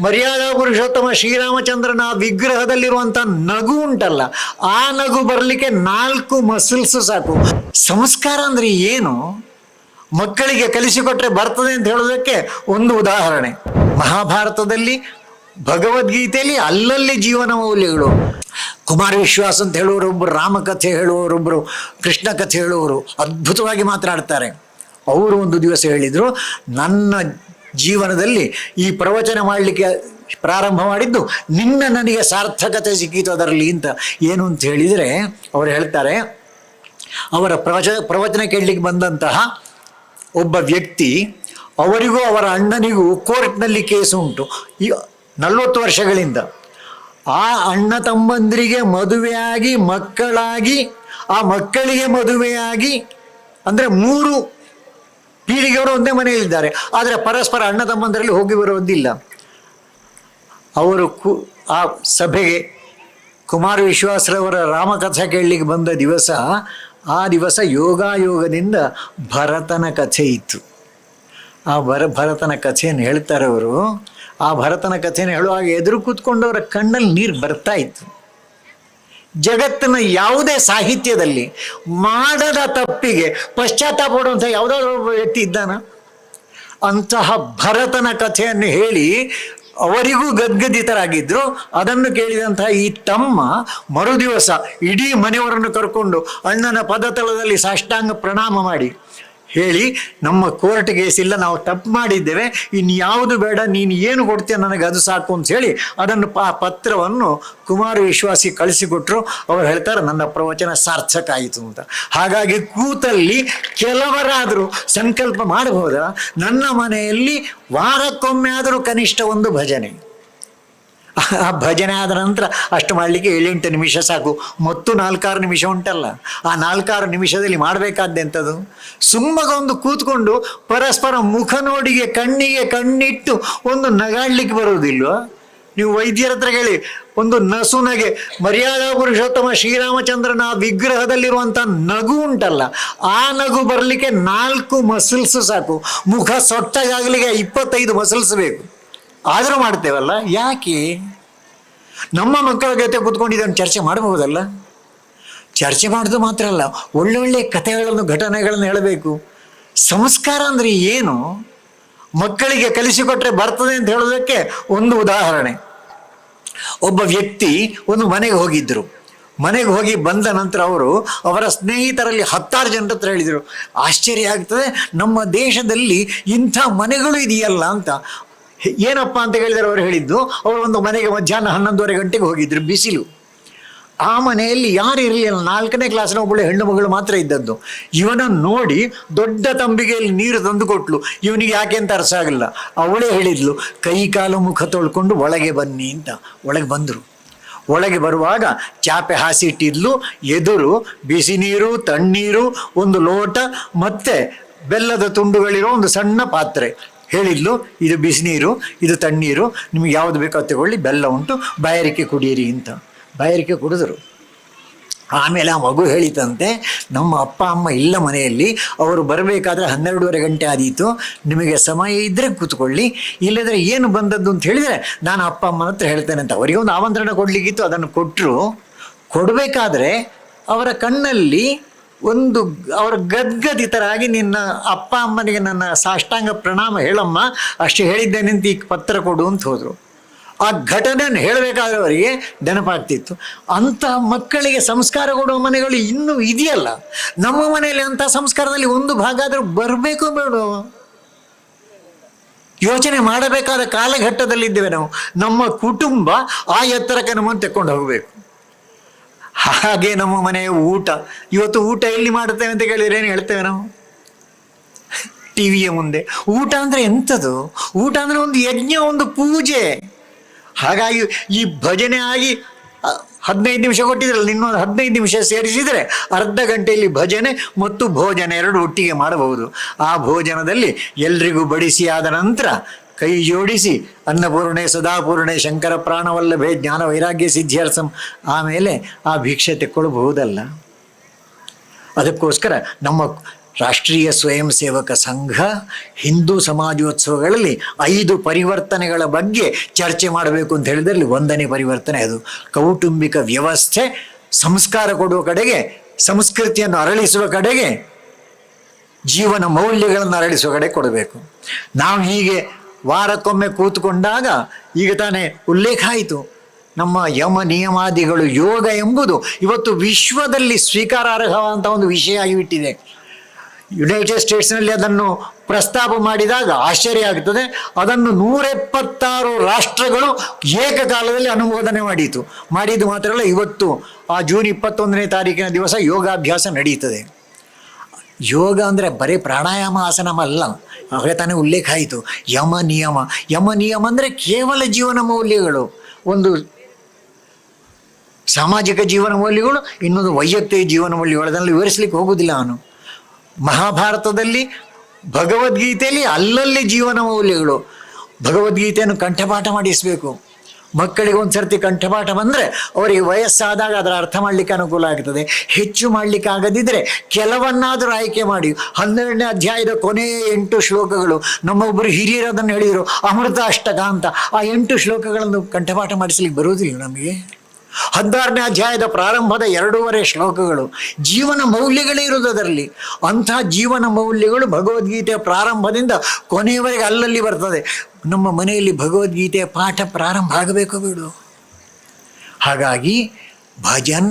ಮರ್ಯಾದಾ ಪುರುಷೋತ್ತಮ ಶ್ರೀರಾಮಚಂದ್ರನ ವಿಗ್ರಹದಲ್ಲಿರುವಂಥ ನಗು ಉಂಟಲ್ಲ, ಆ ನಗು ಬರಲಿಕ್ಕೆ 4 ಮಸಲ್ಸ್ ಸಾಕು. ಸಂಸ್ಕಾರ ಅಂದ್ರೆ ಏನು? ಮಕ್ಕಳಿಗೆ ಕಲಿಸಿಕೊಟ್ರೆ ಬರ್ತದೆ ಅಂತ ಹೇಳೋದಕ್ಕೆ ಒಂದು ಉದಾಹರಣೆ. ಮಹಾಭಾರತದಲ್ಲಿ, ಭಗವದ್ಗೀತೆಯಲ್ಲಿ ಅಲ್ಲಲ್ಲಿ ಜೀವನ ಮೌಲ್ಯಗಳು. ಕುಮಾರ ವಿಶ್ವಾಸ್ ಅಂತ ಹೇಳುವರೊಬ್ಬರು, ರಾಮಕಥೆ ಹೇಳುವವರೊಬ್ಬರು, ಕೃಷ್ಣ ಕಥೆ ಹೇಳುವವರು ಅದ್ಭುತವಾಗಿ ಮಾತನಾಡ್ತಾರೆ. ಅವರು ಒಂದು ದಿವಸ ಹೇಳಿದರು, ನನ್ನ ಜೀವನದಲ್ಲಿ ಈ ಪ್ರವಚನ ಮಾಡಲಿಕ್ಕೆ ಪ್ರಾರಂಭ ಮಾಡಿದ್ದು ನನಗೆ ಸಾರ್ಥಕತೆ ಸಿಕ್ಕಿತು ಅದರಲ್ಲಿ ಅಂತ. ಏನು ಅಂತ ಹೇಳಿದರೆ ಅವರು ಹೇಳ್ತಾರೆ, ಅವರ ಪ್ರವಚನ ಕೇಳಲಿಕ್ಕೆ ಬಂದಂತಹ ಒಬ್ಬ ವ್ಯಕ್ತಿ, ಅವರಿಗೂ ಅವರ ಅಣ್ಣನಿಗೂ ಕೋರ್ಟ್ನಲ್ಲಿ ಕೇಸು ಉಂಟು 40 ವರ್ಷಗಳಿಂದ. ಆ ಅಣ್ಣ ತಮ್ಮಂದಿರಿಗೆ ಮದುವೆಯಾಗಿ ಮಕ್ಕಳಾಗಿ, ಆ ಮಕ್ಕಳಿಗೆ ಮದುವೆಯಾಗಿ, ಅಂದರೆ 3 ಪೀಳಿಗೆಯವರು ಒಂದೇ ಮನೆಯಲ್ಲಿದ್ದಾರೆ. ಆದರೆ ಪರಸ್ಪರ ಅಣ್ಣ ತಮ್ಮಂದರಲ್ಲಿ ಹೋಗಿ ಬರೋದಿಲ್ಲ. ಅವರು ಆ ಸಭೆಗೆ ಕುಮಾರ ವಿಶ್ವಾಸರವರ ರಾಮಕಥೆ ಕೇಳಲಿಕ್ಕೆ ಬಂದ ದಿವಸ, ಆ ದಿವಸ ಯೋಗದಿಂದ ಭರತನ ಕಥೆ ಇತ್ತು. ಆ ಭರತನ ಕಥೆಯನ್ನು ಹೇಳ್ತಾರೆ ಅವರು. ಆ ಭರತನ ಕಥೆಯನ್ನು ಹೇಳುವಾಗ ಎದುರು ಕೂತ್ಕೊಂಡವರ ಕಣ್ಣಲ್ಲಿ ನೀರು ಬರ್ತಾ ಇತ್ತು. ಜಗತ್ತಿನ ಯಾವುದೇ ಸಾಹಿತ್ಯದಲ್ಲಿ ಮಾಡದ ತಪ್ಪಿಗೆ ಪಶ್ಚಾತ್ತಾಪ ಪಡುವಂಥ ಯಾವುದಾದ್ರೂ ಒಬ್ಬ ವ್ಯಕ್ತಿ ಇದ್ದಾನ? ಅಂತಹ ಭರತನ ಕಥೆಯನ್ನು ಹೇಳಿ ಅವರಿಗೂ ಗದ್ಗದಿತರಾಗಿದ್ರು. ಅದನ್ನು ಕೇಳಿದಂತಹ ಈ ತಮ್ಮ ಮರುದಿವಸ ಇಡೀ ಮನೆಯವರನ್ನು ಕರ್ಕೊಂಡು ಅಣ್ಣನ ಪದತಳದಲ್ಲಿ ಸಾಷ್ಟಾಂಗ ಪ್ರಣಾಮ ಮಾಡಿ ಹೇಳಿ, ನಮ್ಮ ಕೋರ್ಟ್ ಕೇಸ್ ಇಲ್ಲ, ನಾವು ತಪ್ಪು ಮಾಡಿದ್ದೇವೆ, ಇನ್ಯಾವುದು ಬೇಡ, ನೀನು ಏನು ಕೊಡ್ತೀಯ ನನಗೆ ಅದು ಸಾಕು ಅಂತ ಹೇಳಿ ಅದನ್ನು ಪತ್ರವನ್ನು ಕುಮಾರ ವಿಶ್ವಾಸಿ ಕಳಿಸಿಕೊಟ್ರು. ಅವರು ಹೇಳ್ತಾರೆ, ನನ್ನ ಪ್ರವಚನ ಸಾರ್ಥಕ ಆಯಿತು ಅಂತ. ಹಾಗಾಗಿ ಕೂತಲ್ಲಿ ಕೆಲವರಾದರೂ ಸಂಕಲ್ಪ ಮಾಡಬಹುದಾ, ನನ್ನ ಮನೆಯಲ್ಲಿ ವಾರಕ್ಕೊಮ್ಮೆ ಆದರೂ ಕನಿಷ್ಠ ಒಂದು ಭಜನೆ. ಆ ಭಜನೆ ಆದ ನಂತರ ಅಷ್ಟು ಮಾಡಲಿಕ್ಕೆ 7-8 ನಿಮಿಷ ಸಾಕು. ಮತ್ತು 4-6 ನಿಮಿಷ ಉಂಟಲ್ಲ, ಆ 4-6 ನಿಮಿಷದಲ್ಲಿ ಮಾಡಬೇಕಾದ್ದೆಂಥದ್ದು? ಸುಮ್ಮಗೊಂದು ಕೂತ್ಕೊಂಡು ಪರಸ್ಪರ ಮುಖ ನೋಡಿಗೆ ಕಣ್ಣಿಗೆ ಕಣ್ಣಿಟ್ಟು ಒಂದು ನಗಾಡ್ಲಿಕ್ಕೆ ಬರುವುದಿಲ್ವ? ನೀವು ವೈದ್ಯರ ಹತ್ರ ಹೇಳಿ, ಒಂದು ನಸುನಗೆ, ಮರ್ಯಾದಾ ಪುರುಷೋತ್ತಮ ಶ್ರೀರಾಮಚಂದ್ರನ ವಿಗ್ರಹದಲ್ಲಿರುವಂಥ ನಗು ಉಂಟಲ್ಲ, ಆ ನಗು ಬರಲಿಕ್ಕೆ 4 ಮಸಲ್ಸ್ ಸಾಕು. ಮುಖ ಸೊಟ್ಟಾಗಲಿಕ್ಕೆ 25 ಮಸಲ್ಸ್ ಬೇಕು. ಆದರೂ ಮಾಡ್ತೇವಲ್ಲ, ಯಾಕೆ? ನಮ್ಮ ಮಕ್ಕಳ ಜೊತೆ ಕೂತ್ಕೊಂಡು ಇದನ್ನು ಚರ್ಚೆ ಮಾಡಬಹುದಲ್ಲ? ಚರ್ಚೆ ಮಾಡೋದು ಮಾತ್ರ ಅಲ್ಲ, ಒಳ್ಳೊಳ್ಳೆ ಕಥೆಗಳನ್ನು, ಘಟನೆಗಳನ್ನು ಹೇಳಬೇಕು. ಸಂಸ್ಕಾರ ಅಂದರೆ ಏನು? ಮಕ್ಕಳಿಗೆ ಕಲಿಸಿಕೊಟ್ರೆ ಬರ್ತದೆ ಅಂತ ಹೇಳೋದಕ್ಕೆ ಒಂದು ಉದಾಹರಣೆ. ಒಬ್ಬ ವ್ಯಕ್ತಿ ಒಂದು ಮನೆಗೆ ಹೋಗಿದ್ದರು. ಮನೆಗೆ ಹೋಗಿ ಬಂದ ನಂತರ ಅವರ ಸ್ನೇಹಿತರಲ್ಲಿ 10 ಜನರ ಹತ್ರ ಹೇಳಿದರು, ಆಶ್ಚರ್ಯ ಆಗ್ತದೆ, ನಮ್ಮ ದೇಶದಲ್ಲಿ ಇಂಥ ಮನೆಗಳು ಇದೆಯಲ್ಲ ಅಂತ. ಏನಪ್ಪ ಅಂತ ಹೇಳಿದರೆ ಅವರು ಹೇಳಿದ್ದು, ಅವರು ಒಂದು ಮನೆಗೆ ಮಧ್ಯಾಹ್ನ 11:30 ಗಂಟೆಗೆ ಹೋಗಿದ್ರು, ಬಿಸಿಲು. ಆ ಮನೆಯಲ್ಲಿ ಯಾರು ಇರಲಿಲ್ಲ, 4ನೇ ಕ್ಲಾಸಿನ ಒಬ್ಬಳು ಹೆಣ್ಣು ಮಗಳು ಮಾತ್ರ ಇದ್ದದ್ದು. ಇವನನ್ನು ನೋಡಿ ದೊಡ್ಡ ತಂಬಿಗೆಯಲ್ಲಿ ನೀರು ತಂದು ಕೊಟ್ಲು. ಇವನಿಗೆ ಯಾಕೆ ಅಂತ ಅರ್ಥ ಆಗಲಿಲ್ಲ. ಅವಳೇ ಹೇಳಿದ್ಲು, ಕೈ ಕಾಲು ಮುಖ ತೊಳ್ಕೊಂಡು ಒಳಗೆ ಬನ್ನಿ ಅಂತ. ಒಳಗೆ ಬಂದರು. ಒಳಗೆ ಬರುವಾಗ ಚಾಪೆ ಹಾಸಿಟ್ಟಿದ್ಲು. ಎದುರು ಬಿಸಿ ನೀರು, ತಣ್ಣೀರು, ಒಂದು ಲೋಟ, ಮತ್ತೆ ಬೆಲ್ಲದ ತುಂಡುಗಳಿರೋ ಒಂದು ಸಣ್ಣ ಪಾತ್ರೆ. ಹೇಳಿದ್ಲು, ಇದು ಬಿಸಿನೀರು, ಇದು ತಣ್ಣೀರು, ನಿಮಗೆ ಯಾವುದು ಬೇಕೋ ತಗೊಳ್ಳಿ, ಬೆಲ್ಲ ಉಂಟು, ಬಾಯಾರಿಕೆ ಕುಡಿಯಿರಿ ಅಂತ. ಬಾಯಾರಿಕೆ ಕುಡಿದ್ರು. ಆಮೇಲೆ ಆ ಮಗು ಹೇಳಿತಂತೆ, ನಮ್ಮ ಅಪ್ಪ ಅಮ್ಮ ಇಲ್ಲ ಮನೆಯಲ್ಲಿ, ಅವರು ಬರಬೇಕಾದ್ರೆ 12:30 ಗಂಟೆ ಆದೀತು, ನಿಮಗೆ ಸಮಯ ಇದ್ದರೆ ಕೂತ್ಕೊಳ್ಳಿ, ಇಲ್ಲದ್ರೆ ಏನು ಬಂದದ್ದು ಅಂತ ಹೇಳಿದರೆ ನಾನು ಅಪ್ಪ ಅಮ್ಮನ ಹತ್ರ ಹೇಳ್ತೇನೆ ಅಂತ. ಅವರಿಗೆ ಒಂದು ಆಮಂತ್ರಣ ಕೊಡಲಿಕ್ಕಿತ್ತು, ಅದನ್ನು ಕೊಟ್ಟರು. ಕೊಡಬೇಕಾದ್ರೆ ಅವರ ಕಣ್ಣಲ್ಲಿ ಒಂದು, ಅವರ ಗದ್ಗದಿತರಾಗಿ, ನಿನ್ನ ಅಪ್ಪ ಅಮ್ಮನಿಗೆ ನನ್ನ ಸಾಷ್ಟಾಂಗ ಪ್ರಣಾಮ ಹೇಳಮ್ಮ, ಅಷ್ಟು ಹೇಳಿದ್ದೇನೆ ಅಂತ ಈ ಪತ್ರ ಕೊಡು ಅಂತ ಹೋದರು. ಆ ಘಟನೆಯನ್ನು ಹೇಳಬೇಕಾದ್ರೆ ಅವರಿಗೆ ನೆನಪಾಗ್ತಿತ್ತು. ಅಂತಹ ಮಕ್ಕಳಿಗೆ ಸಂಸ್ಕಾರ ಕೊಡುವ ಮನೆಗಳು ಇನ್ನೂ ಇದೆಯಲ್ಲ. ನಮ್ಮ ಮನೆಯಲ್ಲಿ ಅಂಥ ಸಂಸ್ಕಾರದಲ್ಲಿ ಒಂದು ಭಾಗ ಆದರೂ ಬರಬೇಕು ಬೇಡ? ಯೋಚನೆ ಮಾಡಬೇಕಾದ ಕಾಲಘಟ್ಟದಲ್ಲಿದ್ದೇವೆ ನಾವು. ನಮ್ಮ ಕುಟುಂಬ ಆ ಎತ್ತರಕ್ಕೆ ನಮ್ಮನ್ನು ತೆಕ್ಕೊಂಡು ಹೋಗಬೇಕು. ಹಾಗೆ ನಮ್ಮ ಮನೆಯ ಊಟ, ಇವತ್ತು ಊಟ ಎಲ್ಲಿ ಮಾಡುತ್ತೇವೆ ಅಂತ ಕೇಳಿದ್ರೆ ಏನು ಹೇಳ್ತೇವೆ ನಾವು? ಟಿವಿಯ ಮುಂದೆ. ಊಟ ಅಂದರೆ ಎಂಥದ್ದು? ಊಟ ಅಂದರೆ ಒಂದು ಯಜ್ಞ, ಒಂದು ಪೂಜೆ. ಹಾಗಾಗಿ ಈ ಭಜನೆ ಆಗಿ 15 ನಿಮಿಷ ಕೊಟ್ಟಿದ್ರಲ್ಲ, ಇನ್ನೊಂದು 15 ನಿಮಿಷ ಸೇರಿಸಿದರೆ ಅರ್ಧ ಗಂಟೆಯಲ್ಲಿ ಭಜನೆ ಮತ್ತು ಭೋಜನ 2 ಒಟ್ಟಿಗೆ ಮಾಡಬಹುದು. ಆ ಭೋಜನದಲ್ಲಿ ಎಲ್ರಿಗೂ ಬಡಿಸಿ ಆದ ನಂತರ ಕೈ ಜೋಡಿಸಿ ಅನ್ನಪೂರ್ಣೆ ಸದಾಪೂರ್ಣೆ ಶಂಕರ ಪ್ರಾಣವಲ್ಲಭೆ ಜ್ಞಾನ ವೈರಾಗ್ಯ ಸಿದ್ಧಾರ್ಥಂ, ಆಮೇಲೆ ಆ ಭಿಕ್ಷೆ ತೆಕ್ಕೊಳ್ಬಹುದಲ್ಲ. ಅದಕ್ಕೋಸ್ಕರ ನಮ್ಮ ರಾಷ್ಟ್ರೀಯ ಸ್ವಯಂ ಸೇವಕ ಸಂಘ ಹಿಂದೂ ಸಮಾಜೋತ್ಸವಗಳಲ್ಲಿ 5 ಪರಿವರ್ತನೆಗಳ ಬಗ್ಗೆ ಚರ್ಚೆ ಮಾಡಬೇಕು ಅಂತ ಹೇಳಿದ್ರಲ್ಲಿ 1ನೇ ಪರಿವರ್ತನೆ ಅದು. ಕೌಟುಂಬಿಕ ವ್ಯವಸ್ಥೆ ಸಂಸ್ಕಾರ ಕೊಡುವ ಕಡೆಗೆ, ಸಂಸ್ಕೃತಿಯನ್ನು ಅರಳಿಸುವ ಕಡೆಗೆ, ಜೀವನ ಮೌಲ್ಯಗಳನ್ನು ಅರಳಿಸುವ ಕಡೆ ಕೊಡಬೇಕು. ನಾವು ಹೀಗೆ ವಾರಕ್ಕೊಮ್ಮೆ ಕೂತ್ಕೊಂಡಾಗ ಈಗ ತಾನೇ ಉಲ್ಲೇಖ ಆಯಿತು, ನಮ್ಮ ಯಮ ನಿಯಮಾದಿಗಳು, ಯೋಗ ಎಂಬುದು ಇವತ್ತು ವಿಶ್ವದಲ್ಲಿ ಸ್ವೀಕಾರಾರ್ಹವಂಥ ಒಂದು ವಿಷಯ ಆಗಿಬಿಟ್ಟಿದೆ. ಯುನೈಟೆಡ್ ಸ್ಟೇಟ್ಸ್ನಲ್ಲಿ ಅದನ್ನು ಪ್ರಸ್ತಾಪ ಮಾಡಿದಾಗ ಆಶ್ಚರ್ಯ ಆಗ್ತದೆ. ಅದನ್ನು 176 ರಾಷ್ಟ್ರಗಳು ಏಕಕಾಲದಲ್ಲಿ ಅನುಮೋದನೆ ಮಾಡಿದ್ದು ಮಾತ್ರ ಅಲ್ಲ, ಇವತ್ತು ಆ ಜೂನ್ 21ನೇ ತಾರೀಕಿನ ದಿವಸ ಯೋಗಾಭ್ಯಾಸ ನಡೀತದೆ. ಯೋಗ ಅಂದರೆ ಬರೀ ಪ್ರಾಣಾಯಾಮ ಆಸನಮ ಅಲ್ಲ, ಆಗ ತಾನೇ ಉಲ್ಲೇಖ ಆಯಿತು. ಯಮ ನಿಯಮ ಅಂದರೆ ಕೇವಲ ಜೀವನ ಮೌಲ್ಯಗಳು, ಒಂದು ಸಾಮಾಜಿಕ ಜೀವನ ಮೌಲ್ಯಗಳು, ಇನ್ನೊಂದು ವೈಯಕ್ತಿಕ ಜೀವನ ಮೌಲ್ಯಗಳು. ಅದನ್ನು ವಿವರಿಸಲಿಕ್ಕೆ ಹೋಗುವುದಿಲ್ಲ ನಾನು. ಮಹಾಭಾರತದಲ್ಲಿ, ಭಗವದ್ಗೀತೆಯಲ್ಲಿ ಅಲ್ಲಲ್ಲಿ ಜೀವನ ಮೌಲ್ಯಗಳು. ಭಗವದ್ಗೀತೆಯನ್ನು ಕಂಠಪಾಠ ಮಾಡಿಸಬೇಕು. ಮಕ್ಕಳಿಗೆ ಒಂದು ಸರ್ತಿ ಕಂಠಪಾಠ ಬಂದರೆ ಅವರಿಗೆ ವಯಸ್ಸಾದಾಗ ಅದರ ಅರ್ಥ ಮಾಡಲಿಕ್ಕೆ ಅನುಕೂಲ ಆಗ್ತದೆ. ಹೆಚ್ಚು ಮಾಡಲಿಕ್ಕೆ ಆಗದಿದ್ದರೆ ಕೆಲವನ್ನಾದರೂ ಆಯ್ಕೆ ಮಾಡಿ. 12ನೇ ಅಧ್ಯಾಯದ ಕೊನೆಯ 8 ಶ್ಲೋಕಗಳು, ನಮ್ಮೊಬ್ಬರು ಹಿರಿಯರು ಅದನ್ನು ಹೇಳಿದರು, ಅಮೃತ ಅಷ್ಟಕ ಅಂತ. ಆ 8 ಶ್ಲೋಕಗಳನ್ನು ಕಂಠಪಾಠ ಮಾಡಿಸ್ಲಿಕ್ಕೆ ಬರುವುದಿಲ್ಲ ನಮಗೆ. 16ನೇ ಅಧ್ಯಾಯದ ಪ್ರಾರಂಭದ 2.5 ಶ್ಲೋಕಗಳು ಜೀವನ ಮೌಲ್ಯಗಳೇ ಇರುವುದು ಅದರಲ್ಲಿ. ಅಂಥ ಜೀವನ ಮೌಲ್ಯಗಳು ಭಗವದ್ಗೀತೆಯ ಪ್ರಾರಂಭದಿಂದ ಕೊನೆಯವರೆಗೆ ಅಲ್ಲಲ್ಲಿ ಬರ್ತದೆ. ನಮ್ಮ ಮನೆಯಲ್ಲಿ ಭಗವದ್ಗೀತೆಯ ಪಾಠ ಪ್ರಾರಂಭ ಆಗಬೇಕು ಬಿಡು. ಹಾಗಾಗಿ ಭಜನ್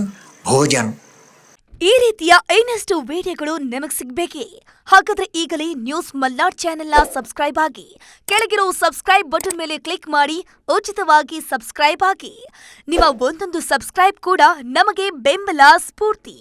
ಭೋಜನ್ ಈ ರೀತಿಯ ಇನ್ನಷ್ಟು ವಿಡಿಯೋಗಳು ನಿಮಗೆ ಸಿಗಬೇಕೇ? ಹಾಗಾದ್ರೆ ಈಗಲೇ ನ್ಯೂಸ್ ಮಲ್ನಾಡ್ ಚಾನೆಲ್ನ ಸಬ್ಸ್ಕ್ರೈಬ್ ಆಗಿ, ಕೆಳಗಿರೋ ಸಬ್ಸ್ಕ್ರೈಬ್ ಬಟನ್ ಮೇಲೆ ಕ್ಲಿಕ್ ಮಾಡಿ ಉಚಿತವಾಗಿ ಸಬ್ಸ್ಕ್ರೈಬ್ ಆಗಿ. ನಿಮ್ಮ ಒಂದೊಂದು ಸಬ್ಸ್ಕ್ರೈಬ್ ಕೂಡ ನಮಗೆ ಬೆಂಬಲ, ಸ್ಫೂರ್ತಿ.